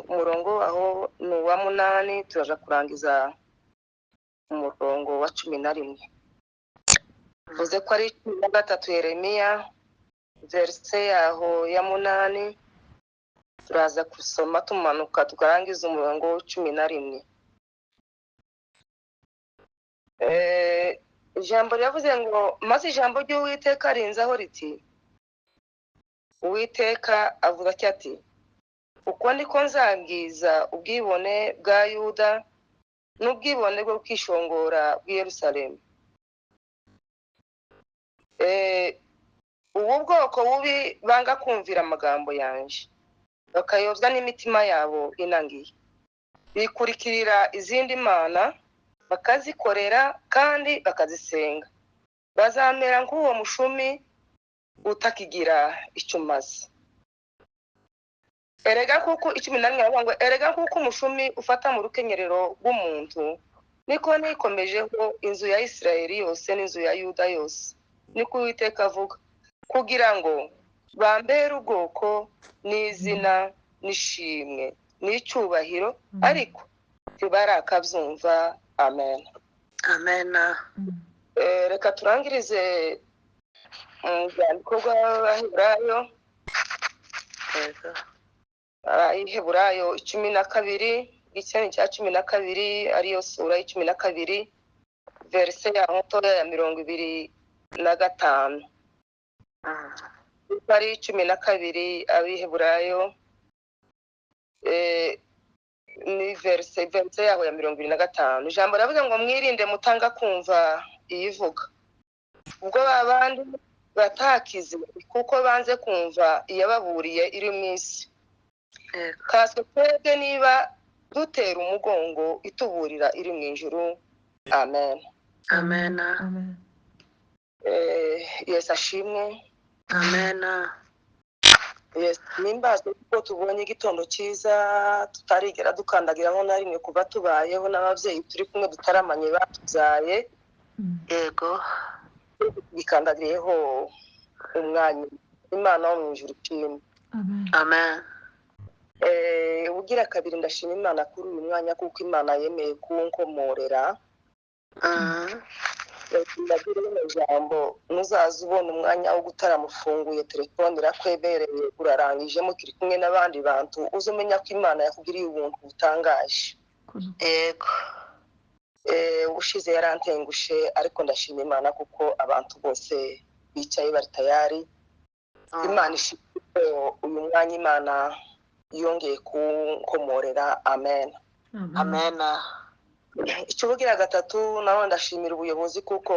umurongo aho ni uwa 8 turaja kurangiza umurongo wa 11. Uvuze ko ari 13 Yeremiya verse yaho ya 8 turaza kusoma tumanuka tukarangiza umurongo wa 11. Ijambo ryavuze ngo maze ijambo ry'Uwiteka rinzaho riti Uwiteka avuga ati uko niko nzangiza ubwibone bwa Yuda n'ubwibone bwo kwishongora bw'i Yerusalemu. Ubu bwoko bubi banga kumvira amagambo yanje bakayobya n'imitima yabo inangiye, bikurikirira izindi mana bakazikorera kandi bakazisenga, bazamera nk'uwo mushumi utakigira icyo umaze. Erega kuko 11 ngo erega kuko umushumi ufata mu rukenyerero rw'umuntu niko nikomejeho inzu ya Isirayeli yose n'inzu ya Yuda yose, niko Uwiteka avuga, kugira ngo bambere ubwoko n'izina n'ishimwe n'icyubahiro ariko tibarakabyumva. Amen. Amen. Reka turangirize ubwandiko bw'Abaheburayo. Abaheburayo 12 igice cya 12 ariyo sura ya 12 verse ya 25. Ari 12 Abaheburayo ni verse yaho ya 25. Ijambo ravuga ngo mwirinde mutanga kumva iyivuga ubwo babandi batakize kuko banze kumva iyababuriye iri mu isi. Kaswe twebwe niba dutera umugongo ituburira iri mu ijuru. Amen. Amen. Yes ashimwe. Amen. Yes, nimbaze kuko tubonye igitondo cyiza tutarigera dukandagiraho na rimwe kuva tubayeho n'abavyeyi turi kumwe dutaramanye batubyaye. Yego. Bikandagiriyeho umwanya Imana wo mu ijuru cyane. Amen. Ugira kabiri ndashima Imana kuri uyu mwanya kuko Imana yemeye kunkomorera. Ndagira ijambo muzaza ubona umwanya wo gutaramufunguye telefone irakwebereye urarangijemo kiri kumwe n'abandi bantu uzumenya ko Imana yakugiriye ubuntu butangaje. Yego. Ushize yarantengushe ariko ndashima Imana kuko abantu bose bicaye bari tayari. Imana ishimwe uyu mwanya Imana yongeye kunkomorera. Amen. Amen. Icubugira gatatu naho ndashimira ubuyobozi kuko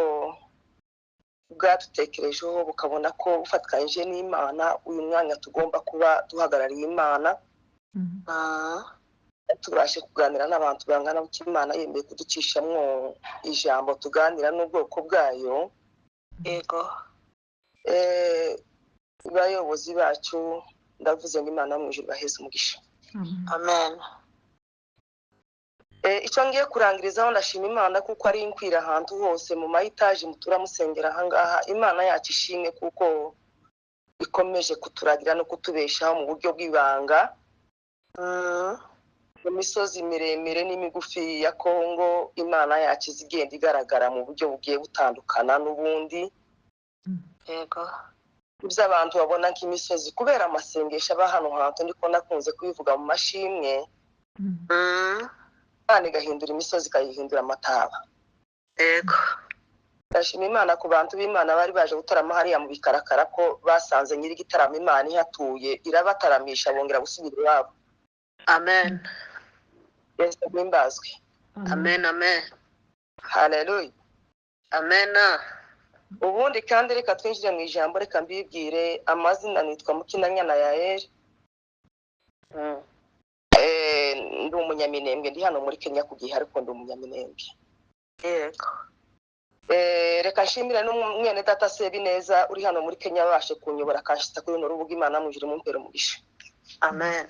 bwatutekerejeho bukabona ko bufatkanje n'Imana uyu mwanya tugomba kuba duhagarariye Imana. Tubashe kuganira n'abantu bangana uko Imana yemeye kuducishamwo ijambo tuganira n'ubwoko bwayo. Yego. Bayobozi bacu ndavuze ngo Imana mu ijuru baheze umugisha. Amen. Icyo ngiye kurangirizaho ndashima Imana kuko ari inkwira ahantu hose mu mayitaje mutura musengera ahangaha. Imana yacu ishimwe kuko ikomeje kuturagira no kutubeshaho mu buryo bw'ibanga. Mu misozi miremire n'imigufi ya Kongo Imana yacu izigenda igaragara mu buryo bugiye butandukana n'ubundi. Yego. By'abantu babona nk'imisozi kubera amasengesho aba hano hantu ndiko nakunze kubivuga mu mashimwe. Imana igahindura imisozi ikayihindura amataba. Yego. Ndashima Imana ku bantu b'Imana bari baje gutarama hariya mu bikarakara ko basanze nyiri gitaramo Imana ihatuye irabataramisha bongera gusubira iwabo. Amen. Yesu nimbazwe. Amen. Amen. Hallelujah. Amen. Ubundi kandi reka twinjire mu ijambo reka mbibwire amazina nitwa Mukinanyana Yael. Ndi umunyaminembwe ndi hano muri Kenya kugihe ariko ndi umunyaminembwe. Yego. Reka nshimire n'umwene data Sebineza uri hano muri Kenya babashe kunyobora akashita kuri no rubuga Imana mujire mumpera umugisha. Amen.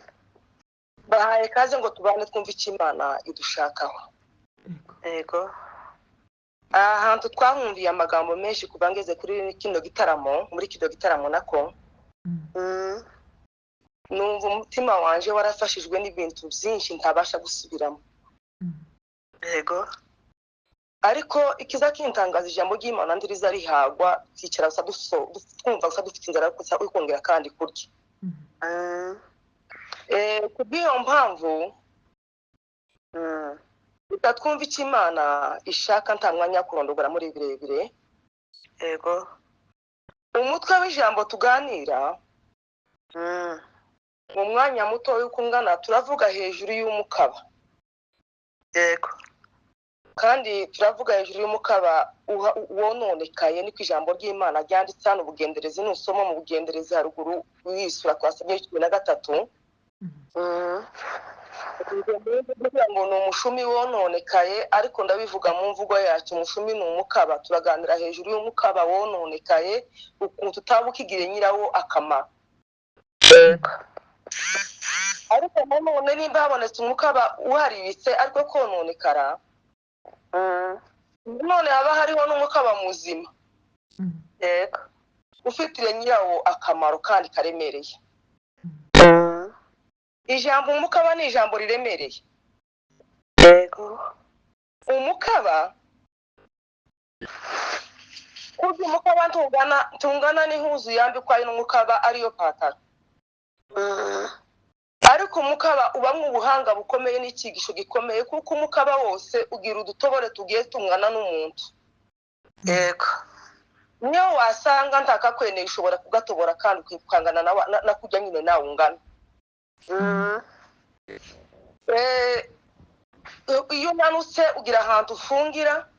Bahaye kaze ngo tubane twumva icyo Imana idushakaho. Yego. Ahantu twahumviye amagambo menshi kuva ngeze kuri kino gitaramo muri kido gitaramo nako. numva umutima wanje warafashijwe n'ibintu byinshi ntabasha gusubiramo. Yego. Ariko ikiza kintangaza ijambo ry'Imana ndiriza rihagwa twicara gusa twumva gusa dufite inzara gusa ukongera kandi kurya. Kubw'iyo mpamvu twumva icyo Imana ishaka nta mwanya wo kurondogora muri birebire. Yego. Umutwe w'ijambo tuganira mu mwanya muto w'ukungana turavuga hejuru y'umukaba. Yego. Kandi turavuga hejuru y'umukaba wononekaye niko ijambo ry'Imana ryanditse hano Ubugenderezi nusoma mu Bugenderezi haruguru wisura twasabye 13 kugira ngo ni umushumi wononekaye, ariko ndabivuga mu mvugo yacu umushumi ni umukaba. Turaganira hejuru y'umukaba wononekaye ukuntu utabukigire nyirawo akamaro. Ariko nanone nimba habonetse umukaba uharibitse ariko kononekara, none haba hariho n'umukaba muzima ufitire nyirawo akamaro kandi karemereye. Ijambo umukaba ni ijambo riremereye. Umukaba kurya umukaba tungana n'impuzu yambikwa n'umukaba ariyo patara. Ariko umukaba ubamwe ubuhanga bukomeye n'ikigisho gikomeye, kuko umukaba wose ugira udutobore tugiye tungana n'umuntu. Yego. Niyo wasanga ntakakweneye ushobora kugatobora kandi ukikangana na kujya nyine nawe ungana. Iyo unanutse ugira ahantu ufungira.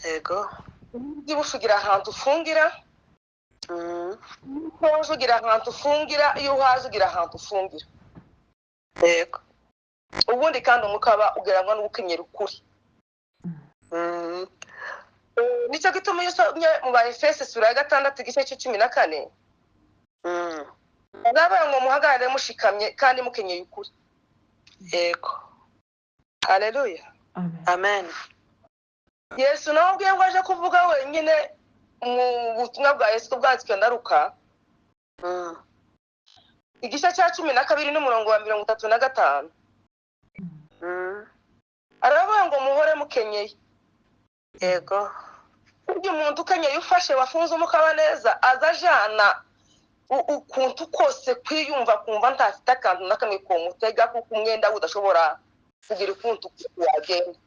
Yego. Iyo ugira ahantu ufungira. Iyo ugira ahantu ufungira, iyo uhaze ugira ahantu ufungira. Yego. Ubundi kandi umukaba ugereranywa n'ugukenyera ukuri. Nicyo gituma iyo usomye mu Efeso sura ya 6 igice cya 14 nabaye ngo muhagarare mushikamye kandi mukenyeye ukuri. Yego. Haleluya. Amen. Yesu nawe ubwiye ngo aje kuvuga wenyine mu butumwa bwa Yesu bwanditswe na Luka igice cya 12 n'umurongo wa 35. Aravuga ngo muhore mukenyeye. Yego. Kurya umuntu ukenyeye ufashe wafunze umukaba neza azajana ukuntu kose kwiyumva kumva ntafite akantu nakamwe ko mutega kuko umwenda udashobora kugira ukuntu wagenda.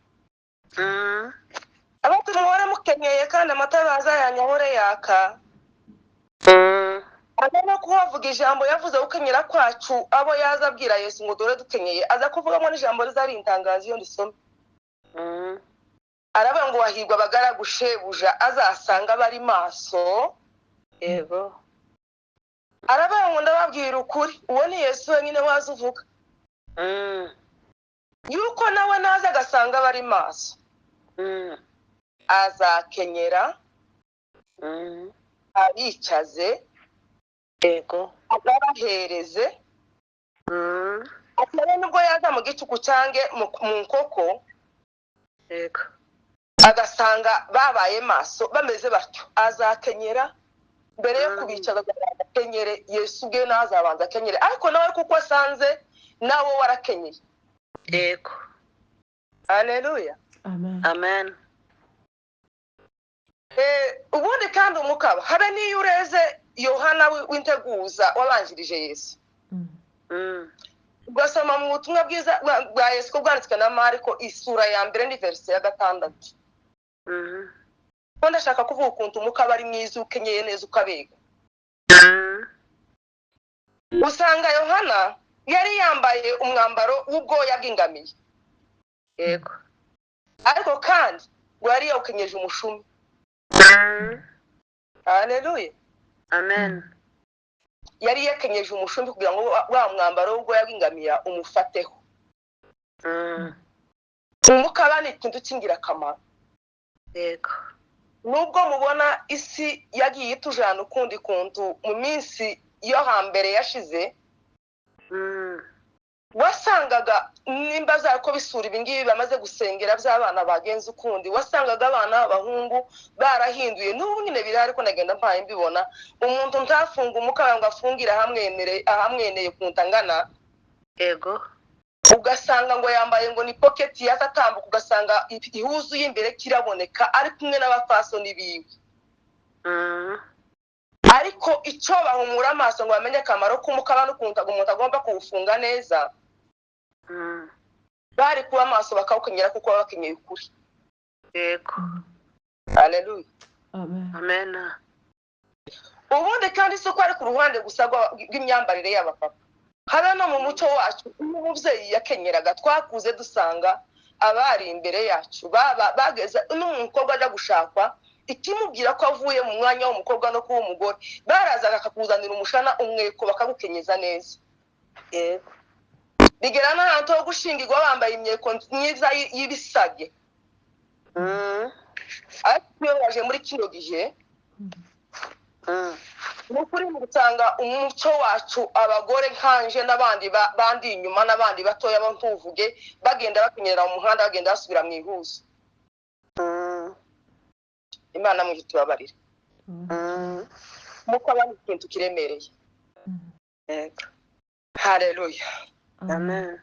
Abantu muhore mukenyeye kandi amatabaza yanyahore yaka. Agana kuhavuga ijambo yavuze ukenyera kwacu abo yaza abwira Yesu ngo dore dukenyeye, aza kuvugamo n'ijambo rizari intangazo iyo ndisoma. Aravuga ngo wahirwa abagaragu shebuja azasanga bari maso. Yego. Aravuga ngo ndababwira ukuri, uwo ni Yesu wenyine waza uvuga. Yuko nawe naza agasanga bari maso. Azakenyera. Abicaze. Yego. Agabahereze. Atari nubwo yaza mu gicuku cyange mu nkoko. Yego. Agasanga babaye maso bameze batyo, azakenyera mbere yo kubicaza agakenyere. Yesu ubwe nazabanza akenyere, ariko nawe kuko asanze nawe warakenyeye. Yego. Haleluya. Amen. Ubundi kandi umukaba habe niyo ureze Yohana w'integuza wabanjirije Yesu. Ugasoma mu butumwa bwiza bwa Yesu ko bwanditswe na Mariko isura ya 1 ni verse ya 6. Ndashaka kuvuga ukuntu umukaba ari mwiza ukenyeye neza ukabega. Usanga Yohana yari yambaye umwambaro w'ubwoya bw'ingamiye. Yego. Ariko kandi ngo yari yawukenyeje umushumi. Haleluya. Amen. Yari yakenyeje umushumi kugira ngo wa mwambaro w'ubwoya bw'ingamiya umufateho. Umukaba ni ikintu cy'ingirakamaro. Yego. Nubwo mubona isi yagiye itujana ukundi kuntu mu minsi yo hambere yashize, wasangaga nimba zako bisura ibingibi bamaze gusengera by'abana bagenze ukundi, wasangaga abana b'abahungu barahinduye. N'ubu nyine birahari ko nagenda mpaye mbibona, umuntu ntafunga umukaba ngo afungire ahamweneye kuntangana, yego, ugasanga ngo yambaye ngo ni pocket yazatambuka, ugasanga ihuzu y'imbere kiraboneka ari kumwe n'abapfasoni biwe. Ariko icyo bahumura amaso ngo bamenye akamaro k'umukaba n'ukuntu umuntu agomba kuwufunga neza, bari kuba amaso bakawukenyera kuko baba bakenyeye ukuri. yego, Haleluya, amen. ubundi kandi si uko ari ku ruhande gusa rw'imyambarire y'abapapa, habe no mu muco wacu. Umubyeyi yakenyeraga, twakuze dusanga abari imbere yacu bageze n'umukobwa ajya gushakwa, ikimubwira ko avuye mu mwanya w'umukobwa no kuba umugore, barazaga akakuzanira umushana umweko bakagukenyeza neza. Yego, bigera n'ahantu ho gushingirwa bambaye imyeko myiza y'ibisage. Ariko iyo waje muri kino gihe, nukuri gusanga umuco wacu abagore nkanje n'abandi bandi inyuma n'abandi batoya bo ntuvuge bagenda bakenyera mu muhanda, bagenda basubira mu ihuzo. Imana mu tubabarire, mukaba ni ikintu kiremereye. yego, Haleluya, amen.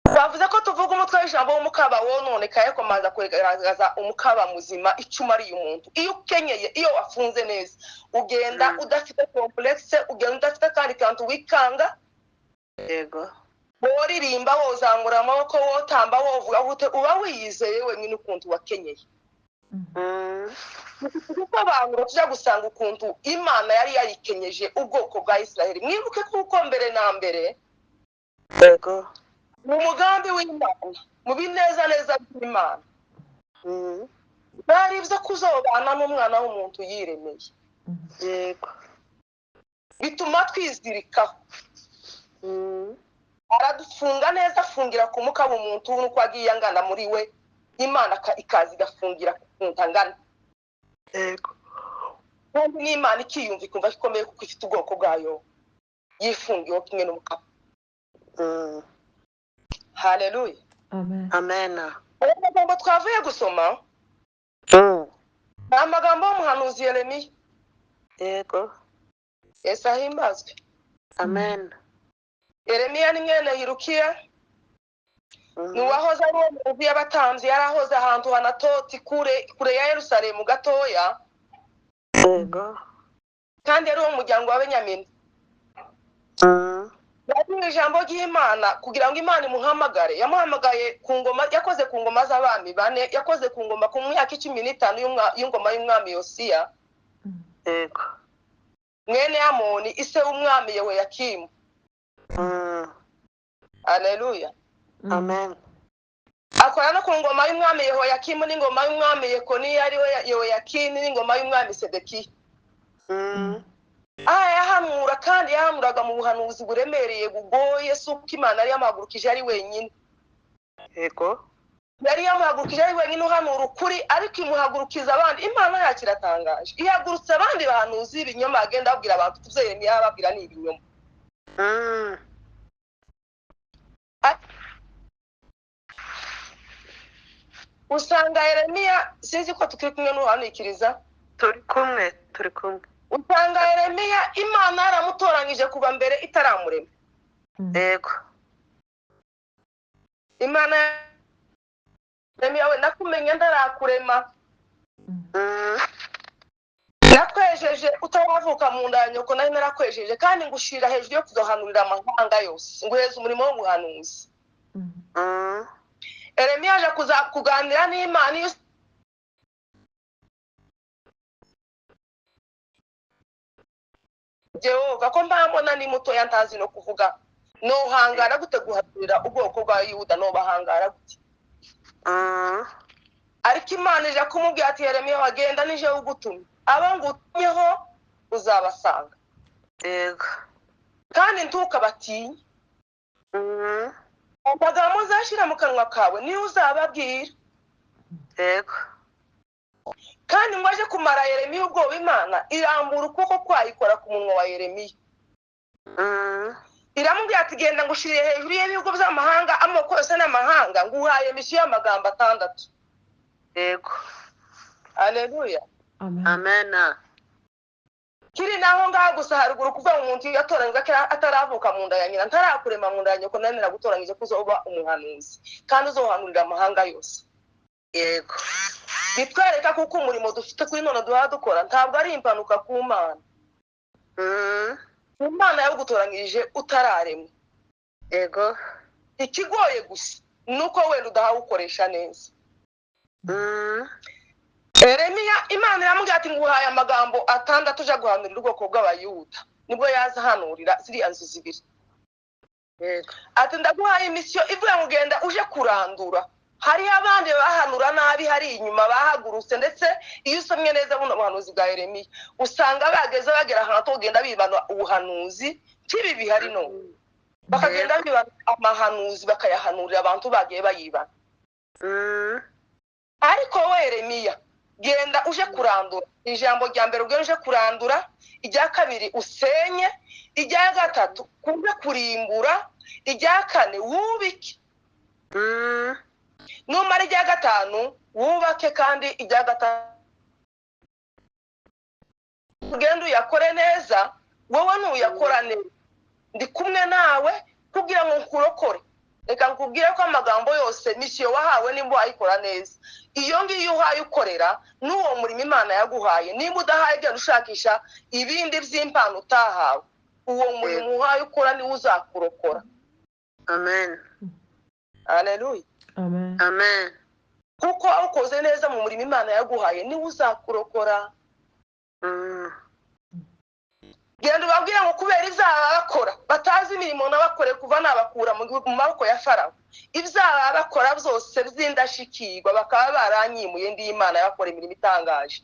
bavuze ko tuvuga umutwe w'ijambo w'umukaba wononekaye, komanza kugaragaza umukaba muzima icyo umariye umuntu. Iyo ukenyeye, iyo wafunze neza, ugenda udafite complexe, ugenda udafite kandi kantu wikanga. Yego, woririmba, wozamura amaboko, wotamba, wovuga gute, uba wiyizeye wenyine ukuntu wakenyeye. Kuko abantu tujya gusanga ukuntu Imana yari yayikenyeje ubwoko bwa Isiraheli. Mwibuke kuko mbere na mbere, yego, mu mugambi w'Imana, mu bineza neza by'Imana, bari ibyo kuzobana n'umwana w'umuntu yiremeye. yego, bituma twizirikaho. Aradufunga neza, afungira ku mukaba umuntu nuko agiye angana muri we, Imana ikazi igafungira ku ntangana. yego, kandi n'Imana ikiyumva ikumva ikomeye kuko ifite ubwoko bwayo, yifungiyeho kimwe n'umukaba. Haleluya, amen. amagambo twavuye gusoma ni amagambo y'umuhanuzi Yeremiya. Yego, Yesu ahimbazwe. amen. Yeremiya ni mwene Hirukiya, ni uwahoze ari umuyobozi y'abatambyi, yari ahoze ahantu hanatoti kure ya Yerusalemu gatoya, Yego, kandi yari uwo mu muryango wa Benyamini. Yagiye ijambo ry'Imana kugira ngo Imana imuhamagare. Yamuhamagaye ku ngoma, yakoze ku ngoma z'abami bane, yakoze ku ngoma ku myaka 15 y'ingoma y'umwami Yosiya. yego, mwene Amoni ise w'umwami Yehoyakimu. Haleluya, amen. akora no ku ngoma y'umwami Yehoyakimu n'ingoma y'umwami Yekoniya ariwe Yehoyakini n'ingoma y'umwami Sedekiya. Yahamura kandi yahamuraga mu buhanuzi buremereye bugoye, suko Imana yari yamahagurukije ari wenyine. Yego, yari yamahagurukije ari wenyine uhanura ukuri, ariko imuhagurukiza abandi. Imana yacu iratangaje, ihagurutse abandi bahanuzi ibinyoma, agenda abwira abantu tuvye Yeremiya ababwira ni ibinyoma. Usanga Yeremiya, sinzi ko tukiri kumwe n'uhanikiriza, turi kumwe. usanga Yeremiya Imana yaramutoranyije kuva mbere itaramurema. Yego, Imana Yeremiya, we nakumenye ndarakurema, nakwejeje utaravuka mu nda ya nyoko, nari narakwejeje kandi ngushira hejuru yo kuzohanurira amahanga yose, nguheza umurimo w'ubuhanuzi. Yeremiya aje kuganira n'Imana. Jehova ko mbambona ni mutoya ntazi no kuvuga, no hangara gute guhaturira ubwoko bwa Yuda, no bahangara gute. Ariko Imana ije kumubwira ati Yeremiya, wagenda nije ugutumye, abo ngutumyeho uzabasanga. yego, kandi ntukabatinye. amagambo uzashira mu kanwa kawe niyo uzababwira. yego, kandi ngo aje kumara Yeremiya ubwoba, Imana irambura ukuboko kwayikora ku munwa wa Yeremiya. iramubwira ati genda ngushiriye hejuru y'ibihugu by'amahanga amoko yose n'amahanga nguhaye misiyo y'amagambo 6. yego Haleluya. amen Kiri naho ngaho gusa haruguru kuva mu muntu yatoranyije ataravuka mu nda ya nyina ntarakurema mu nda ya nyoko nanira gutoranyije kuzoba umuhanuzi kandi uzohanurira amahanga yose. yego Bitwereka kuko umurimo dufite kuri none dukora ntabwo ari impanuka ku Mana. Imana yagutoranyije utararemwe. yego Ikigoye gusa nuko wenda udahawukoresha neza. Yeremiya Imana iramubwira ati nguhaye amagambo 6 uja guhanurira ubwoko bw'abayuda. Nibwo yazahanurira ziriya nzu 2. yego Ati ndaguhaye misiyo ivuye mu genda uje kurandura. Hari abandi bahanura nabi hari inyuma bahagurutse ndetse iyo usomye neza buno buhanuzi bwa Yeremiya usanga bageze bagera ahantu tugenda bibana ubuhanuzi kibi bihari no. Bakagenda bibana amahanuzi bakayahanurira abantu bagiye bayibana. Ariko we Yeremiya genda uje kurandura. Ijambo rya mbere ubwo uje kurandura, ijya kabiri usenye, ijya gatatu kumbe kurimbura, ijya kane wubike. Numara ijya gatanu wubake kandi ijya gatanu ugenda uyakore neza. Wowe nuyakora neza ndi kumwe nawe kugira ngo nkurokore. Reka nkubwire ko amagambo yose misiyo wahawe nimba wayikora neza. Iyo ngiyo uhaye ukorera n'uwo murimo Imana yaguhaye nimba udahaye genda ushakisha ibindi by'impano utahawe. Uwo murimo uhaye ukora ni uzakurokora. amen Haleluya. amen Kuko ukoze neza mu murimo Imana yaguhaye ni uzakurokora. Genda ubabwira ngo kubera izaba bakora batazi imirimo nabakore kuva nabakura mu maboko ya Farawo. Ibyaha bakora byose by'indashikirwa bakaba baranyimuye ndi Imana yakora imirimo itangaje.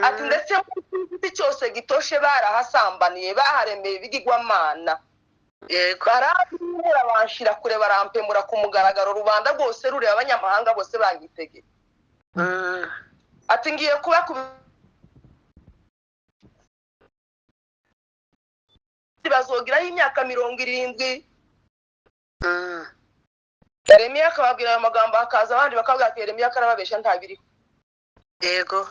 Ati ndetse mu cyose gitoshe barahasambaniye baharemeye bigigwamana. yego Barabura banshira kure barampemura ku mugaragaro rubanda rwose rureba abanyamahanga bose banyitegeye. Ati ngiye kuba bazogiraho imyaka 70. Yeremiya akababwira ayo magambo akaza abandi bakabwira ati Yeremiya karababesha ntabiriho. yego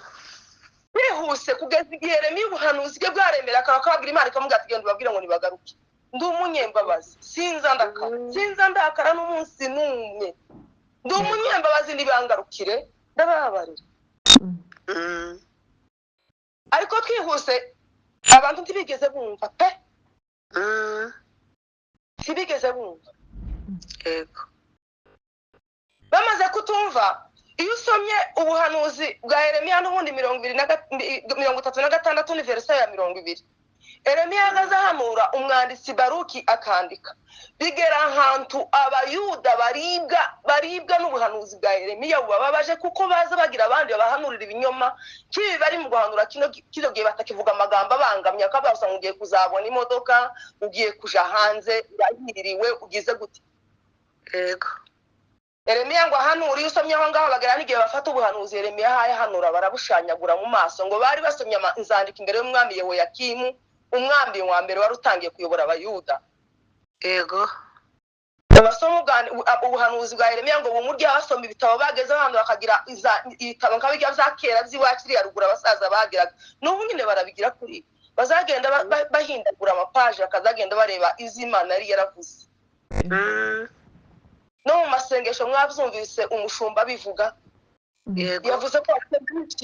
Bihuse kugeza igihe Yeremiya ubuhanuzi bwe bwaremera akababwira Imana ikamubwira ati genda ubabwire ngo nibagaruke. Ndi umunyembabazi sinza ndakara n'umunsi n'umwe. Ndi umunyembabazi nibangarukire ndababarira. Ariko twihuse abantu ntibigeze bumva pe. Ntibigeze bumva. yego Bamaze kutumva iyo usomye ubuhanuzi bwa Yeremiya n'ubundi 36 ni verse ya 20. Yeremiya agazahanura umwanditsi Baruki akandika. Bigera ahantu abayuda baribwa n'ubuhanuzi bwa Yeremiya bubabaje kuko baza bagira abandi babahanurira ibinyoma kibi bari mu guhanura kino gihe batakivuga amagambo abangamye akabasa ugiye kuzabona imodoka ugiye kuja hanze urahiririwe ugize gute. yego Yeremiya ngo ahanura iyo usomye aho ngaho bagera n'igihe bafata ubuhanuzi Yeremiya haye hanura barabushanyagura mu maso ngo bari basomye inzandiko imbere y'umwami Yehoyakimu umwambi wa mbere wari utangiye kuyobora abayuda. yego Abasoma ubuhanuzi bwa Yeremiya ngo bumurya basoma ibitabo bageze ahantu bakagira ibitabo nk'abijya bya kera by'iwakiri ya ruguru abasaza bagiraga n'ubu nyine barabigira kuri bazagenda bahindagura amapaje bakazagenda bareba iz'Imana yari yaravuze. No mu masengesho mwabyumvise umushumba bivuga yavuze ko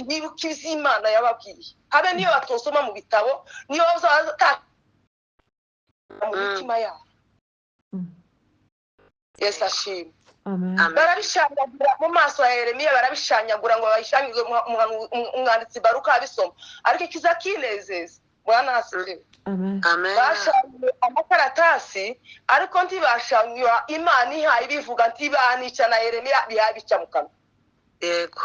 nibuka iz'Imana yababwiye habe niyo batosoma mu bitabo niyo bazata mu mitima yabo. Yes ashimwe. Barabishanyagura mu maso ya Yeremiya barabishanyagura ngo bayishanyuze umwanditsi Baruka abisoma ariko kiza kinezeza Bwana asifiwe. Bashanywe amakaratasi ariko ntibashanywa Imana ihaye bivuga ntibanica na Yeremiya bihabica mu kanwa. yego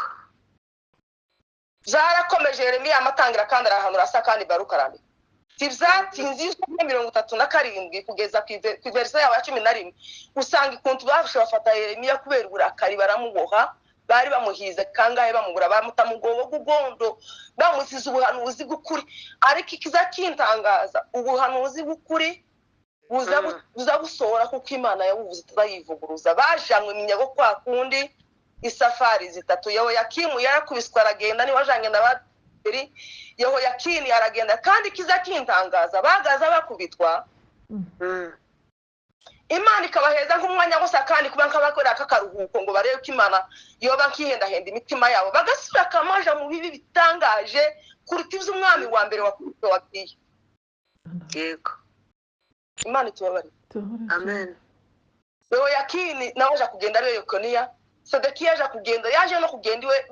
Zarakomeje Yeremiya amatangira kandi arahanura asa kandi Baruka arandika. Tibyatinze iyo 37 kugeza ku verse ya 11 usanga ikuntu bafashe bafata Yeremiya kubera uburakari baramuboha bari bamuhize kangahe bamubura bamutamugobo gugondo bamusize ubuhanuzi bw'ukuri ariko ikiza kintangaza ubuhanuzi bw'ukuri buza gusohora kuko Imana yabuvuze turayivuguruza. Bajanywe iminyago kwa kundi isafari zitatu. Yehoyakimu yarakubiswe aragenda, ni wajanye na bateri. Yehoyakini aragenda, kandi kiza kintangaza bagaza bakubitwa Imana ikabaheza nk'umwanya gusa, kandi kuba nk'abakorera kakaruhuko ngo barebe ko Imana yoba nkihendahenda imitima yabo, bagasubira kamaja mu bibi bitangaje kuruta ivyo umwami wa mbere wakubitwe wagiye. Yego. Imana itubabare. Amen. Yehoyakini nawe aja kugenda ari Yekoniya. Sedekiya aja kugenda, yaje no kugenda iwe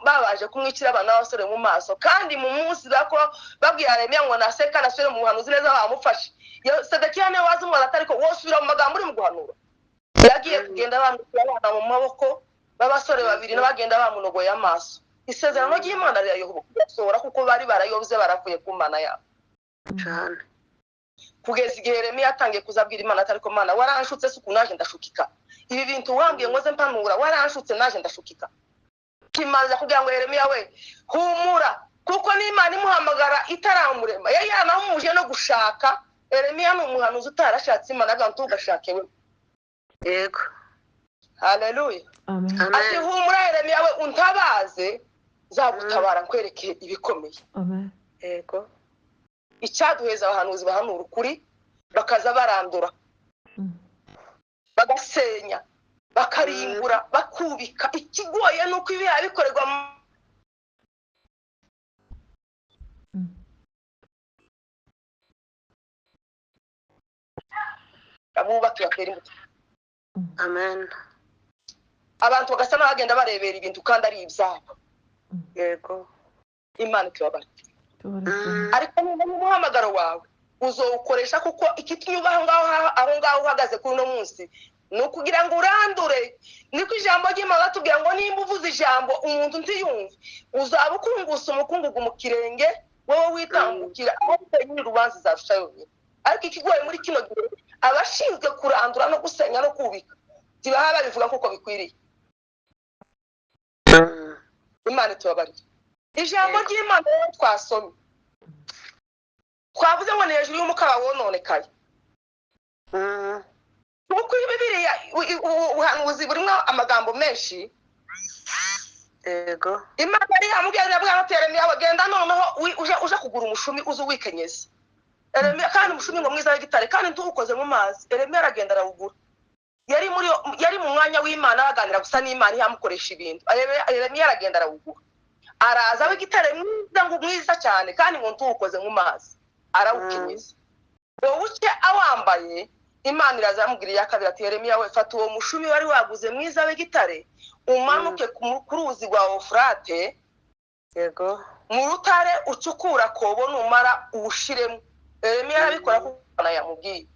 babaje kumwicira abana b'abasore mu maso, kandi mu munsi bako babwiye Yeremiya ngo naseka nasubire mu buhanuzi neza bamufashe. Sedekiya ne wazi umwana atariko wosubira mu magambo uri mu guhanura. Yagiye kugenda bamukira abana mu maboko b'abasore babiri n'abagenda bamunogoye amaso. Isezerano ry'Imana rirayoboka kuko bari barayobye baravuye ku Mana yabo. Cyane. Kugeza igihe Yeremiya atangiye kuzabwira Imana atariko Mana waranshutse suku naje ndashukika. Ibi bintu wambwiye ngo ze mpanura waranshutse naje ndashukika. Kimanza kugira ngo Yeremiya we humura kuko n'Imana imuhamagara itaramurema. Yari yanamuje no gushaka. Yeremiya ni umuhanuzi utarashatse Imana agantu ugashake we. Yego. Haleluya. Amen. Ati humura Yeremiya we untabaze zagutabara nkwereke ibikomeye. Amen. Yego. Icyaduheza abahanuzi bahanura ukuri bakaza barandura, bagasenya, bakarimbura, bakubika. Ikigoye nuko ibiha bikorerwa abubaka batera imbuto. Amen. Abantu bagasa n'abagenda barebera ibintu kandi ari ibyabo. Yego. Imana itubabare. Ariko niba umuhamagaro wawe uzowukoresha kuko ikitunyubaho ngaho uhagaze kuri uno munsi ni ukugira ngo urandure. Niko ijambo ry'Imana tubwira ngo nimba uvuze ijambo umuntu ntiyumve uzaba ukungusa umukungugu mu kirenge wowe witambukira aho nyiri urubanza izarusha yonyine. Ariko ikigoye muri kino gihe abashinzwe kurandura no gusenya no kubika tibaha babivuga kuko bikwiriye. Imana itubabarire. Ijambo ry'Imana twasomye twavuze ngo hejuru y'umukaba wononekaye. Kuko Bibiliya ubuhanuzi burimo amagambo menshi. Yego. Imana yari yamubwira bwa Yeremiya bagenda noneho uje kugura umushumi uzi wikenyeza. Yeremiya kandi umushumi ngo mwiza w'igitare kandi ntuwukoze mu mazi. Yeremiya aragenda arawugura. Yari mu mwanya w'Imana baganira gusa n'Imana yamukoresha ibintu. Yeremiya aragenda arawugura. Araza w'igitare mwiza ngo mwiza cyane kandi ngo ntuwukoze mu mazi. Arawukenyeza. Wowe uke awambaye Imana iraza yamubwiriye akabira ati Yeremiya we fata uwo mushumi wari waguze mwiza w'igitare umanuke ku ruzi rwa Ofurate. Yego. Mu rutare ucukura kobo numara ubushiremo. Yeremiya arabikora kuko Imana yamubwiye.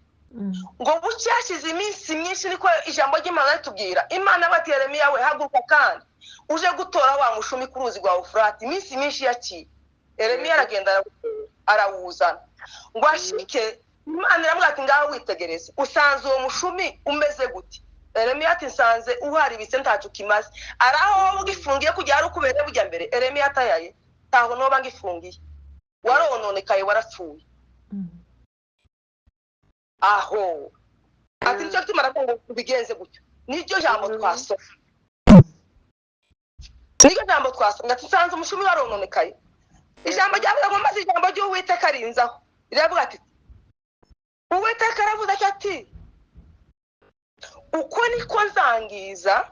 Ngo bucyashize iminsi myinshi niko ijambo ry'Imana ritubwira. Imana bati Yeremiya we haguruka kandi uje gutora wa mushumi ku ruzi rwa Ofurate. Iminsi myinshi yaciye. Yeremiya aragenda arawuzana ngo ashike. Imana iramubwira ati ngaho witegereze usanze uwo mushumi umeze gute. Yeremiya ati nsanze uhari bise ntacu kimaze. Araho ugifungiye kujya ari ukubere bujya mbere. Yeremiya atayaye taho no bangifungiye warononekaye warapfuye. Aho ati nicyo tumara ngo bigenze gutyo. Niryo jambo twasoma. Niryo jambo twasoma ati nsanze umushumi warononekaye. Ijambo ryavuga ngo maze ijambo ry'Uwiteka arinzaho. Riravuga ati Uwiteka aravuze ati uko niko nzangiza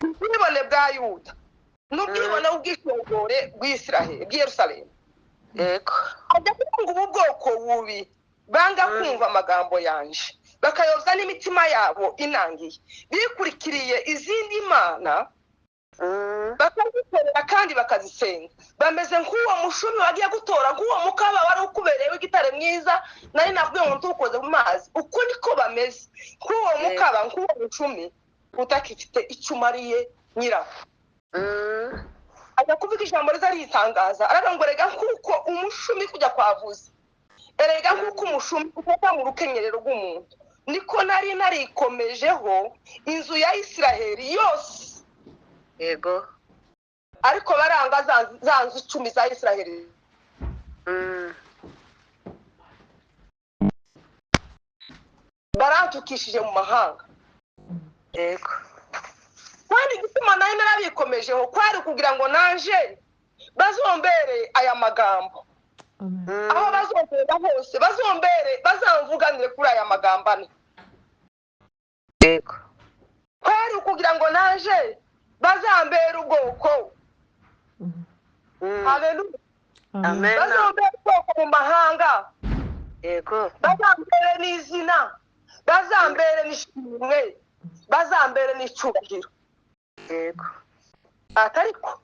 ubwibone bwa Yuda n'ubwibone bw'ishongore bw'Isiraheli bw'Yerusalemu. Yego. Ajya kuvuga ubu bwoko bubi banga kumva amagambo yanje bakayoza n'imitima yabo inangiye bikurikiriye izindi mana bakazikorera kandi bakazisenga. Bameze nk'uwo mushumi wagiye gutora nk'uwo mukaba wari ukubereye w'igitare mwiza nari nabwiye ngo ntukoze mu mazi. Uko niko bameze nk'uwo mukaba nk'uwo mushumi utakifite icumariye nyiraho. Ajya kuvuga ijambo riza ritangaza aravuga ngo rega nk'uko umushumi kujya kwavuza erega nk'uko umushumi ufata mu rukenyerero rw'umuntu niko nari narikomejeho inzu ya Isiraheli yose. Yego. Ariko baranga za nzu 10 za Isiraheli. barantukishije mu mahanga. Yego. Kandi igituma nayo narabikomejeho kwari kugira ngo nanje bazombere aya magambo. Aho bazombera hose bazombere bazamvuganire kuri aya magambo ane. Yego. Kwari kugira ngo nanje bazambere ubwoko. Haleluya. Amen. Bazombere ubwoko mu mahanga. Yego. Bazambere n'izina, bazambere n'ishimwe, bazambere n'icyubahiro. Yego. Atariko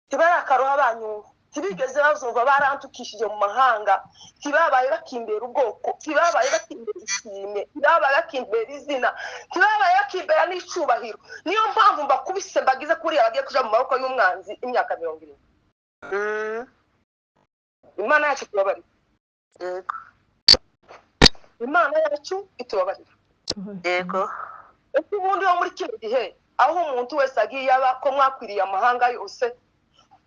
tibarakaroha abanyu tibigeze bazumva barantukishije mu mahanga, tibabaye bakimbera ubwoko, tibabaye bakimbera ishimwe, tibabaye bakimbera izina, tibabaye bakimbera n'icyubahiro. Niyo mpamvu mbakubise mbagize kuri abagiye kuja mu maboko y'umwanzi imyaka 70. Imana yacu tubabarira. Yego. Imana yacu itubabarira. Yego. Ubundi wo muri kino gihe aho umuntu wese agiye aba ko mwakwiriye amahanga yose,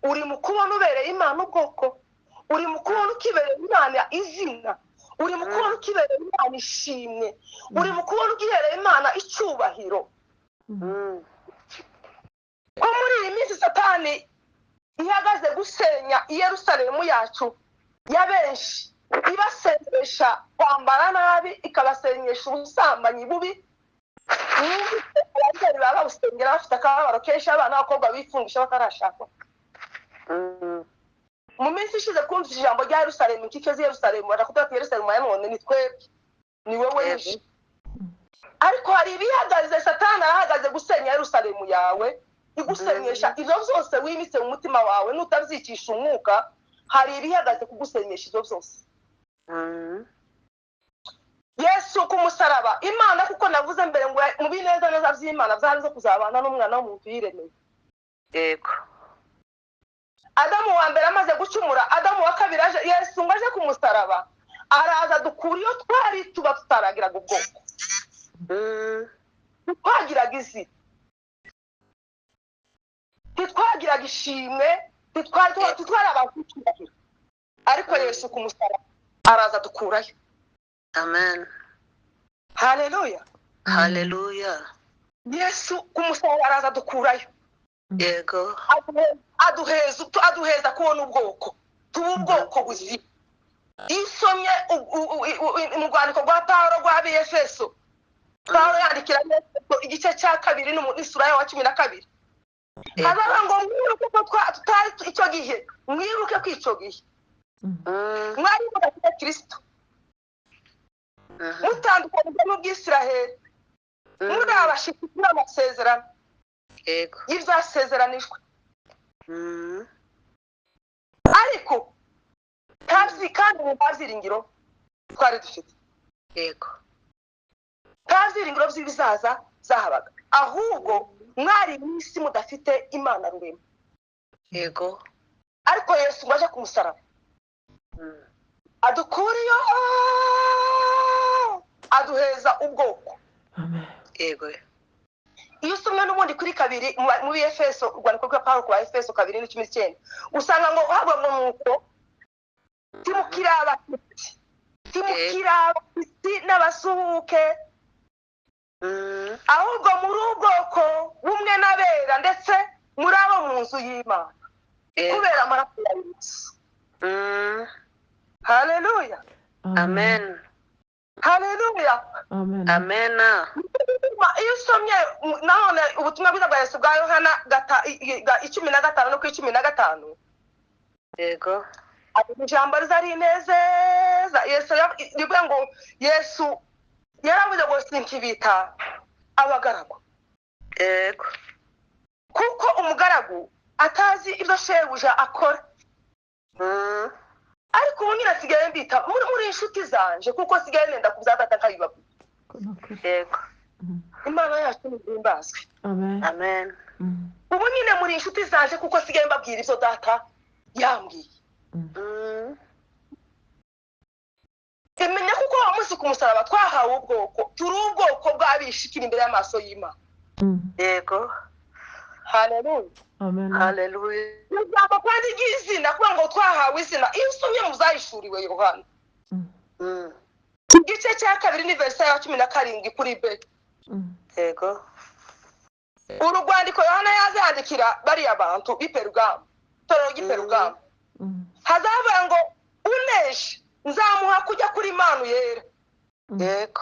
uri mu kubona ubereye Imana ubwoko, uri mu kubona ukibereye Imana izina, uri mu kubona ukibereye Imana ishimwe, uri mu kubona ukibereye Imana icyubahiro. Ko muri iyi minsi Satani ihagaze gusenya Yerusalemu yacu ya benshi, ibasenyesha kwambara nabi, ikabasenyesha ubusambanyi bubi. Ababyeyi baba usengera bafite akababaro kenshi, abana b'abakobwa bifungisha batarashakwa. Mu minsi ishize kumva ijambo rya Yerusalemu, ikikeze Yerusalemu, barakubwira ati Yerusalemu ya none ni twebwe, ni wowe nje. Ariko hari ibihagaze, Satani arahagaze gusenya Yerusalemu yawe, igusenyesha ibyo byose wimitse mu mutima wawe, nutabyikisha umwuka, hari ibihagaze kugusenyesha ibyo byose. Yesu ku musaraba, Imana kuko navuze mbere ngo mu bineza neza by'Imana byari zo kuzabana n'umwana w'umuntu yiremeye. Yego. Adamu wa mbere amaze gucumura, Adamu wa kabiri aje, Yesu ngo aje ku musaraba, araza dukura iyo twari tuba tutaragiraga ubwoko, twagiraga izi, twagiraga ishimwe, twari abantu cyubahiro. Ariko Yesu ku musaraba araza dukurayo. Amen. Haleluya. Haleluya. Yesu ku musaraba araza dukurayo. Yego. Aduheza kubona ubwoko, tuba ubwoko buzima. Isomye mu rwandiko rwa Pawulo rwa Efeso, Pawulo yandikira Efeso igice cya 2 n'isura ya 12. Hazavuga ngo mwibuke ko tutari icyo gihe, mwibuke ko icyo gihe mwari mudafite Kristo, mutandukanye n'Ubwisiraheli, muri abashiki n'amasezerano. Yego. Y'ibyasezeranijwe. Ariko ntazi kandi mubyiringiro twari dufite. Yego. Ntabyiringiro by'ibizaza zahabaga, ahubwo mwari mwisi mudafite Imana rurema. Yego. Ariko Yesu ngo aje ku musaraba, adukuriyo, aduheza ubwoko. Yego. Iyo usomye n'ubundi kuri 2 mu Efeso, urwandiko rwa Pawulo ku Efeso 2:19, usanga ngo habwa ngo nuko timukira abafiti n'abasuhuke, ahubwo muri ubwoko bumwe n'abera, ndetse muri abo mu nzu y'Imana, kubera amaraso ya Yesu. Haleluya. Amen. Haleluya. Amen. Iyo usomye none ubutumwa bwiza bwa Yesu bwa Yohana 15 no 15. Yego. Ijambo rizari nezeza. Yesu rivuga ngo Yesu yaravuze ngo sinkibita abagaragu. Yego. Kuko umugaragu atazi ibyo shebuja akora. Ariko ubu nyine asigaye mbita muri inshuti zanje, kuko asigaye nenda kuzadata nkayibabwira. Yego. Imana yacu nihimbazwe. Amen. Ubu nyine muri inshuti zanje, kuko asigaye mbabwira ibyo data yambwiye. Imenya kuko wa munsi ku musaraba twahawe ubwoko, turi ubwoko bw'abishikira imbere y'amaso y'Imana. Yego. Haleluya. Amen. Haleluya. Ntabwo kandi izina kuba ngo twahawe izina. Iyo usomye mu zayishuriwe Yohana, igice igice cya kabiri ni verse ya 17 kuri B. Yego. Urugwandiko Yohana yazandikira bariya bantu b'iperugamo, torero ry'iperugamo. Hazavuga ngo uneshe nzamuha kujya kuri Imana yera. Yego.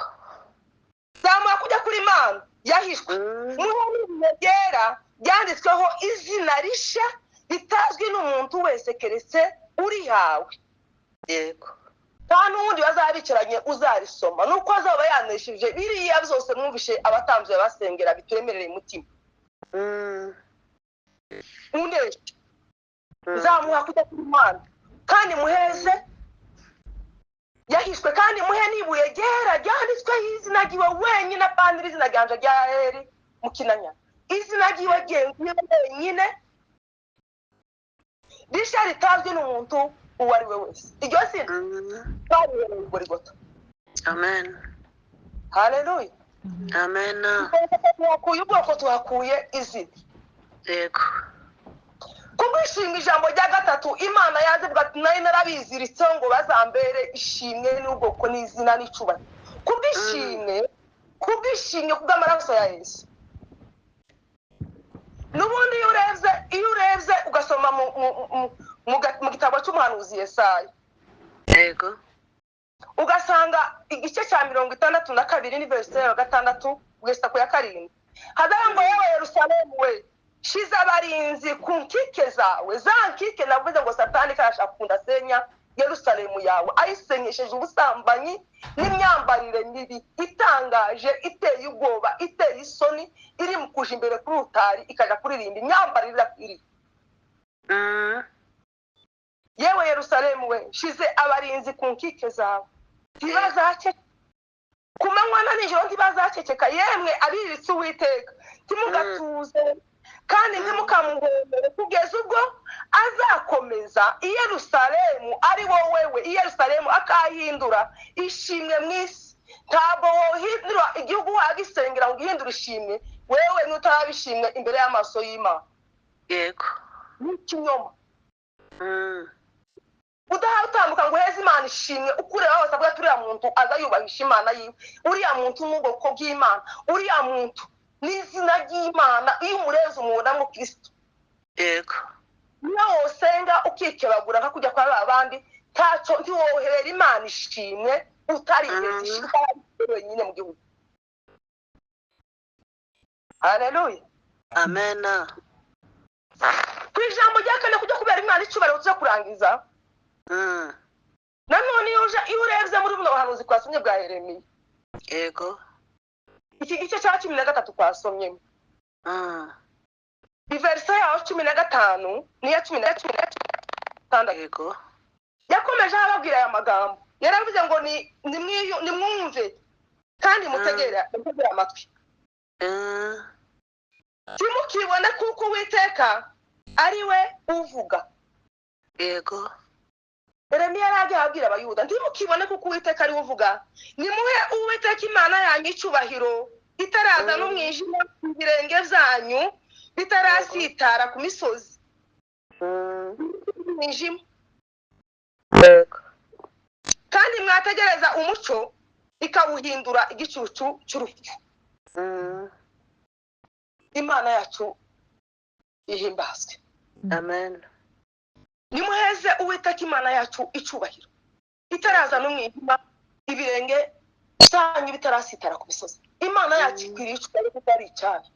Nzamuha kujya kuri Imana yahishwe. Muhe yera byanditsweho izina risha bitazwi n'umuntu wese keretse uri hawe. Yego. Nta n'ubundi bazabicaranye uzarisoma nuko azaba yaneshije biriya byose mwumvishe abatambyi basengera bituremereye umutima. Uneshe nzamuha kujya kuri Imana kandi muheze yahishwe kandi muhe nibuye ryera ryanditsweho izina ryiwe wenyine kandi izina ryanje rya Eri mu Kinanya. Izina ryiwe wenyine risha ritazwi n'umuntu uwo ari we wese. Iryo zina barihereye Golgotha. Amen. Haleluya. Amen. Tuhakuye ubwoko, tuhakuye izina. Yego. Kubwishinga ijambo rya gatatu Imana yazivuga ati nari narabiziritse ngo bazambere ishimwe n'ubwoko n'izina n'icubahiro. Kubwishinge kubw'amaraso ya Yesu. Nubundi iyo urebye ugasoma mu gitabo cy'umuhanuzi Yesaya. Yego. Ugasanga igice cya 62 ni verse ya 6 kugeza ku ya 7. Hadavuga ngo yewe Yerusalemu we shize abarinzi ku nkike zawe, za nkike navuze ngo Satani karashaka kunda senya Yerusalemu yawe, ayisenyesheje ubusambanyi n'imyambarire mibi itangaje, iteye ubwoba, iteye isoni, iri mu kuja imbere kuri utari ikaja kuririmba imyambarire iri. Yewe Yerusalemu we shize abarinzi ku nkike zawe, ntibazaceceka ku manywa na nijoro, ntibazaceceka yemwe abiritse Uwiteka, ntimugatuze kandi ntimukamuhemere kugeza ubwo azakomeza i Yerusalemu ari wowewe, i Yerusalemu akahindura ishimwe mu isi. Ntabwo wohindura igihugu wagisengera ngo uhindure ishimwe wewe n'utarabishimwe imbere y'amaso y'Imana. Yego. N'ikinyoma. Udaha utambuka ngo heza Imana ishimwe ukureba hose avuga turiya muntu azayubahisha Imana yiwe, uriya muntu n'ubwoko bw'Imana, uriya muntu n'izina ry'Imana iyo umureze umuntu mu Kristo. Yego. Niyo wosenga ukikebagura nka kujya kwa babandi ntacyo ntiwoherera Imana ishimwe utarigeze ishika wenyine mu gihugu. Haleluya. Amen. Ku ijambo rya kane kujya kubera Imana icubahiro cyo kurangiza. Nanone iyo urebye muri buno buhanuzi twasomye bwa Yeremiya. Yego. Iki gice cya 13 twasomyemo. Iverse ya 15 niya 16. Yego. Yakomeje ababwira aya magambo. Yaravuze ngo ni mwumve kandi mutegere amatwi. Timukibone kuko Uwiteka ari we uvuga. Yego. Yeremiya yaragiye abwira abayuda, ntimukibone kuko Uwiteka ari we uvuga, nimuhe Uwiteka Imana yanyu icubahiro, itaraza n'umwijima ku birenge byanyu, bitarasitara ku misozi. Umwijima. Yego. Kandi mwategereza umuco ikawuhindura igicucu cy'urupfu. Imana yacu ihimbazwe. Amen. Nimuheze Uwiteka Imana yacu icubahiro, itaraza n'umwijima ibirenge byanyu bitarasitara ku misozi. Imana yacu ikwiriye icubahiro kuko ari icyayo.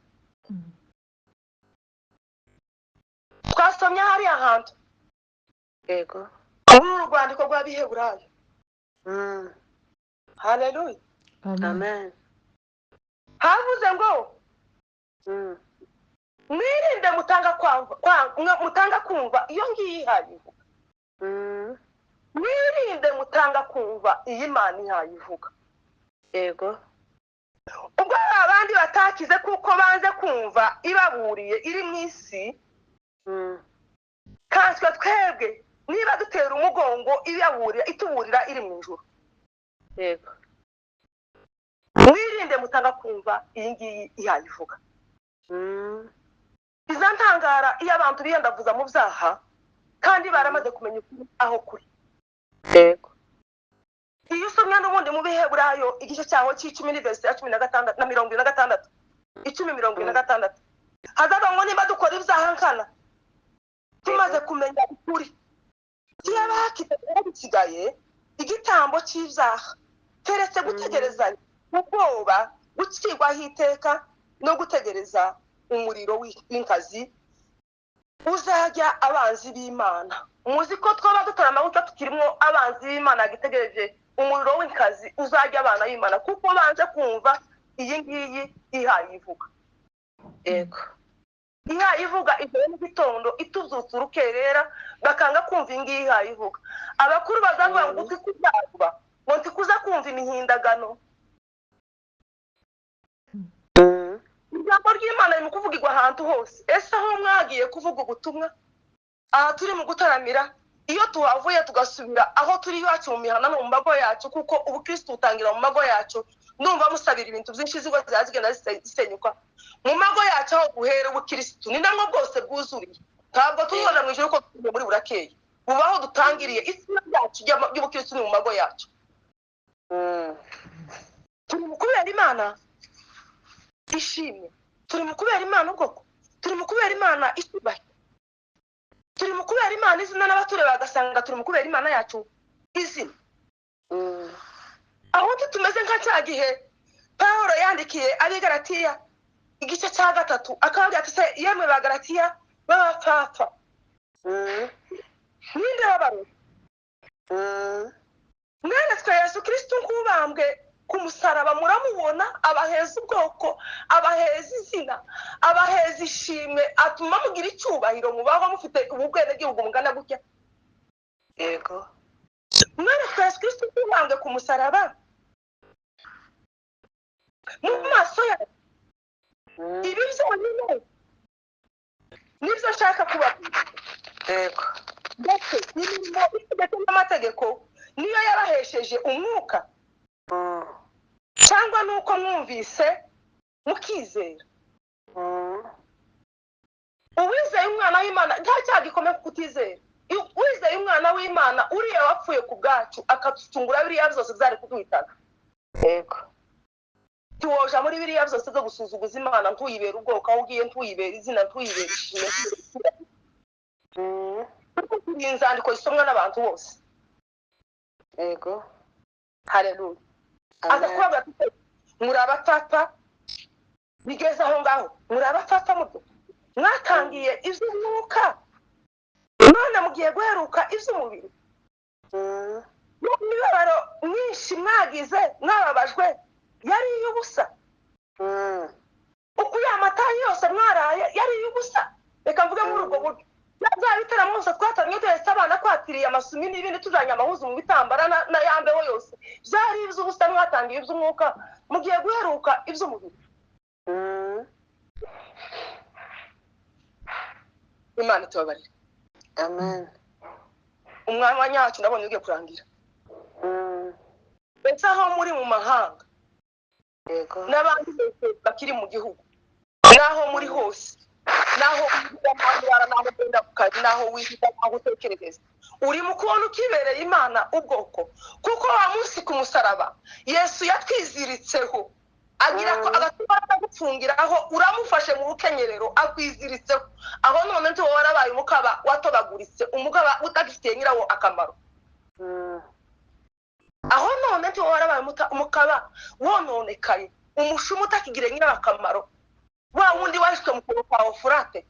Twasomye hari ahantu. Yego. Uru rwandiko rw'Abiheburayo. Haleluya. Amen. Havuze ngo mwirinde mutanga kumva iyo ngiyi ihayivuga. Mwirinde mutanga kumva iyi Imana ihayivuga. Yego. Ubwo abandi batakize kuko banze kumva ibaburiye iri mu isi, kanswe twebwe niba dutera umugongo ituburira iri mu ijuru. Yego. Mwirinde mutanga kumva iyi ngiyi ihayivuga. Izantangara iyo abantu biyandavuza mu byaha kandi baramaze kumenya aho kuri. Yego. iyo usomye n'ubundi mu Biheburayo igice cyaho cy'icumi n'ivesi ya 16 na 26 10:26 hazaga ngo niba dukora ibyaha nkana tumaze kumenya ukuri kiba kitagaye igitambo cy'ibyaha keretse gutegerezanya ubwoba gucirwaho iteka no gutegereza umuriro w'inkazi uzajya abanzi b'Imana. Muzi ko twaba dutaramahutsa tukirimo abanzi b'Imana gitegereje umuriro w'inkazi uzajya abana b'Imana kuko banze kumva iyi ngiyi ihayivuga. Yego. Ihayivuga ijoro n'igitondo itubyutsa urukerera bakanga kumva iyi ngiyi ihayivuga. Abakuru bazavuga ngo ukikubyarwa ngo ntikuza kumva imihindagano. Ijambo ry'Imana ni kuvugirwa ahantu hose. Ese aho mwagiye kuvuga ubutumwa aha turi mu gutaramira iyo tuhavuye tugasubira aho turi iwacu mu mihana no mu mago yacu kuko ubukristo utangira mu mago yacu ndumva musabira ibintu byinshi zigwa zazigenda zisenyuka mu mago yacu aho guhera ubukristo ni namwe bwose bwuzuriye ntabwo tubona mu ijoro ko muri burakeye bubaho dutangiriye izina ryacu ry'ubukristo ni mu mago yacu. Turi mu kubera Imana ishimwe, turi mu kubera Imana ubwoko, turi mu kubera Imana ikibaye, turi mu kubera Imana izina n'abature bagasanga turi mu kubera Imana yacu izina. Aho tumeze nka cya gihe Pawulo yandikiye abigaratiya igice cya 3 akavuga ati se yemwe bagaratiya b'abapfapfa ninde babaro mwene twe Yesu Kristo nk'ubambwe ku musaraba muramubona abaheza ubwoko abaheza izina abaheza ishimwe atuma mugira icyubahiro mubaho mufite ubugwene bw'igihugu mungana gutya. Yego. Mwene twe Yesu Kristo nk'ubambwe ku musaraba mu maso ya ibi byonyine nibyo nshaka kubabwira. Yego. Ndetse n'imirimo ifite n'amategeko niyo yabahesheje umwuka cyangwa nuko mwumvise mukizera. Uwizeye umwana w'Imana nta cyaha gikomeye kutizera. Uwizeye umwana w'Imana uriya wapfuye ku bwacu akatutungura biriya byose byari kuduhitana. Yego. Tuwoja muri biriya byose byo gusuzuguza Imana ntuyibera ubwoko aho ugiye ntuyibera izina ntuyibera ishimwe. Ni inzandiko zisomwa n'abantu bose. Yego. Haleluya. Azakubaga ati muri abapfapfa bigeze aho ngaho muri abapfapfa muto mwatangiye iby'umwuka none mugiye guheruka iby'umubiri. N'imibabaro myinshi mwagize mwababajwe yari iy'ubusa. Uko yamata yose mwaraye yari iy'ubusa. Reka mvuge muri ubwo buryo bya bitaramo byose twatamye twese abana kwatiriye amasumi n'ibindi tujanye amahuzu mu bitambara na yambeho yose byari iby'ubusa mwatangiye iby'umwuka mugiye guheruka iby'umubiri. Imana tubabarire. Amen. Umwanya wacu nabonye ugiye kurangira. Ndetse aho muri mu mahanga Yego. n'abandi bose bakiri mu gihugu naho muri hose naho wihita naho ugenda ku kazi naho wihita naho utekereza urimo kubona ukibereye Imana ubwoko kuko wa munsi ku musaraba Yesu yatwiziritseho agira ko agatubara gupfungiraho uramufashe mu rukenyerero akwiziritseho aho none nti wowe warabaye umukaba watobaguritse umugaba utagifitiye nyirawo akamaro. Aho none nti wowe warabaye umukaba wononekaye umushumu utakigire nyirawo akamaro wa wundi wahishwe mu kuboko kwa Furate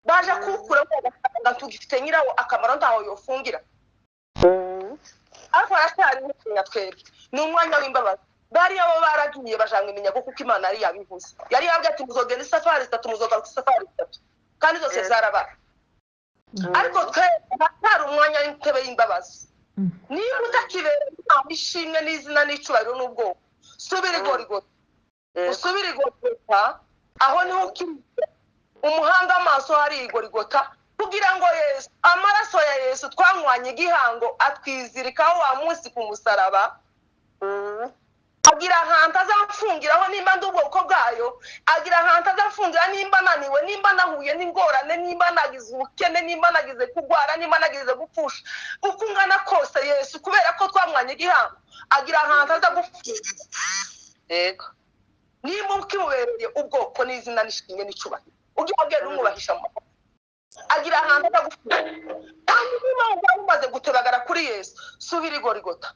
baje kukura ngo tugifite nyirawo akamaro ntaho yofungira. Ariko aracyari mukinya twebwe ni umwanya w'imbabazi bari abo baragiye bajanga iminyago kuko Imana yari yabivuze yari yabwiye ati muzogenda isafari 3 muzogaruka isafari 3 kandi zose zarabaye. Ariko twe hatari umwanya w'intebe y'imbabazi niba utakibera ishimwe n'izina n'icubahiro n'ubwoko subira igorigota usubira igorigota aho niho ukiriye umuhanga amaso hari igorigota kugira ngo Yesu amaraso ya Yesu twanywanye igihango atwizirikaho wa munsi ku musaraba agira ahantu azamfungiraho nimba ndi ubwoko bwayo, agira ahantu azamfungira nimba naniwe, nimba nahuye n'ingorane, nimba nagize ubukene, nimba nagize kugwara, nimba nagize gupfusha, uko ungana kose Yesu kubera ko twamwanye igihango agira ahantu azagufungira. Yego. Nimba ukimubereye ubwoko n'izina n'ishinge n'icubahiro ujye ugenda umwubahisha mu agira ahantu azagufungira. Kandi niba umaze gutebagara kuri Yesu subira i Golgotha.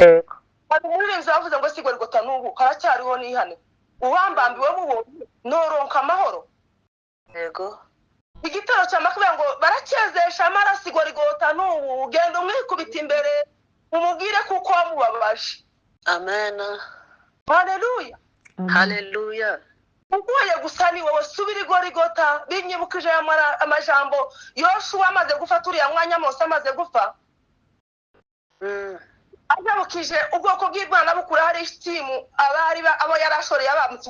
Yego. Umuririmbyi yavuze ngo si Golgotha n'ubu haracyariho n'ihane, uwambambiwe mubonye noronka amahoro. Yego. Igitero cya makubwira ngo baracyezesha amaraso i Golgotha n'ubu, ugenda umwikubita imbere umubwire kuko wamubabaje. Amen. Haleluya. Hallelujah. Ugoye gusa ni wowe subira i Golgotha. Binyibukije amajambo Yoshua amaze gufata uriya mwanya Mose amaze gupfa. Azabukije ubwoko bw'Imana bukura hari Shitimu, abo yarashoreye abamutse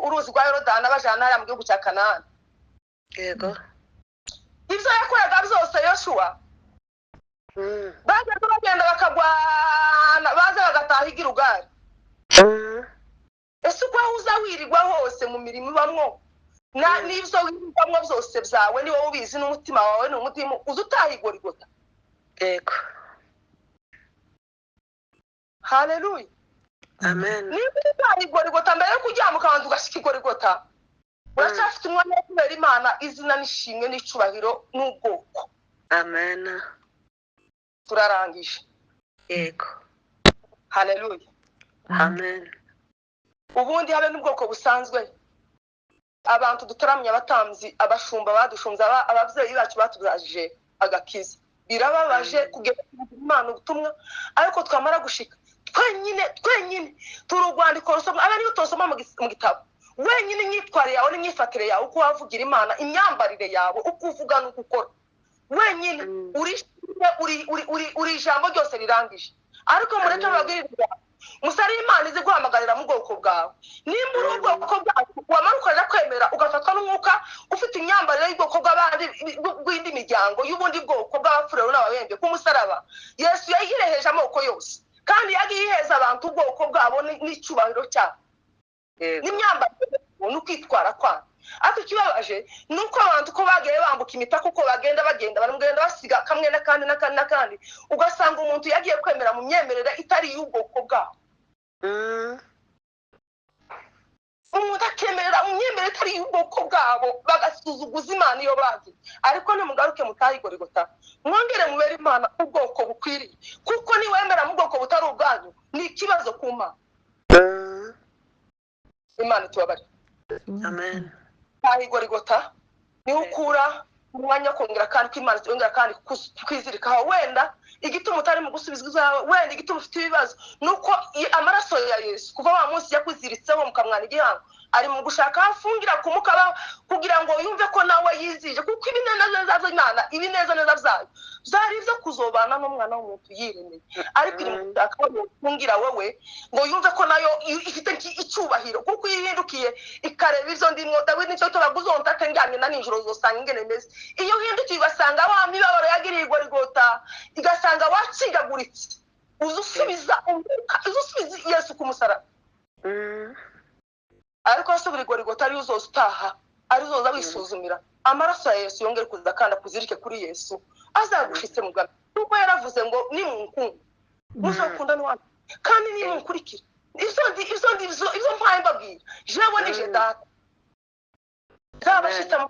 uruzi rwa Yorodani abajana hariya mu gihugu cya Kanani. Yego. Ibyo yakoraga byose Yoshua bazaga bagenda bakagwana, baza bagataha i Gilugari. Ese uko uza wirirwa hose mu mirimo ibamwo n'ibyo wirirwamwo byose byawe ni wowe ubizi, n'umutima wawe ni umutima uza utaha i Golgotha. Yego. Haleluya. Amen. Niba utaha i Golgotha mbere yo kuryama ukabanza ugashika i Golgotha, uracyafite umwanya wo kubera Imana izina n'ishimwe n'icubahiro n'ubwoko. Amen. Turarangije. Yego. Haleluya. Amen. Ubundi habe n'ubwoko busanzwe abantu dutaramye, abatamzi, abashumba badushumza, abavyeyi bacu batubajije agakiza. Birababaje kugeza Imana ubutumwa, ariko twamara gushika twenyine turugwandiko rusomwa abari utosoma mu gitabo. Wenyine imyitwarire yawe n'imyifatire yawe, uko wavugira Imana, imyambarire yawe, uko uvuga n'uko ukora, wenyine uri ijambo ryose rirangije. Ariko mureke babwirira musari Imana izi guhamagarira mu bwoko bwawe. Nimba uri ubwoko bwawe wamara ukaja kwemera ugafatwa n'umwuka ufite imyambarire y'ubwoko bw'abandi bw'indi miryango y'ubundi bwoko bw'abapfurewe n'ababembe ku musaraba, Yesu yayireheje amoko yose kandi yagiye iheza abantu ubwoko bwabo n'icubahiro cyabo n'imyambarire n'ukwitwara kwabo. Ariko ikibabaje nuko abantu ko bagiye bambuka imipaka, uko bagenda baragenda basiga kamwe n'akandi, ugasanga umuntu yagiye kwemera mu myemerere itari y'ubwoko bwabo. Umuntu akemerera mu myemerere itari y'ubwoko bwabo, bagasuzuguza Imana iyo bazi. Ariko nimugaruke mutaha i Golgotha, mwongere mubere Imana ubwoko bukwiriye, kuko niwemera mu bwoko butari ubwanyu ni ikibazo ku Mana. Imana tubabarire. Amen. Taha i Golgotha ni ukura umwanya wo kongera kandi kw'Imana yongera kandi kwizirikaho. Wenda igituma utari mu gusubizwa, wenda igituma ufite ibibazo nuko amaraso ya Yesu kuva wa munsi yakwiziritseho mukamwana igihango ari mu gushaka afungira kumukaba kugira ngo yumve ko nawe yizije, kuko ibineza z'Imana ibineza byayo zari ivyo kuzobana n'umwana w'umuntu yiremeye. Ariko iri mu gushaka afungira wewe ngo yumve ko nayo ifite icubahiro, kuko yihindukiye ikareba ivyo ndimwo. Dawidi nicyo tubaguzonta tengamye na nijoro uzosanga ingene meze. Iyo uhindukiye ugasanga wa mibabaro yagiriye i Golgotha, igasanga wacigaguritse, uzusubiza Yesu ku musaraba. Ariko asubira i Golgotha ari uzoza utaha, ari uzoza wisuzumira amaraso ya Yesu yongere kuza kandi akuzirike kuri Yesu, azagushitse mu bwami. Kuko yaravuze ngo nimunkunda muzokunda n'uwanyu kandi nimunkurikira. Izo mpaye mbabwira jewe nije Data zabashitse mu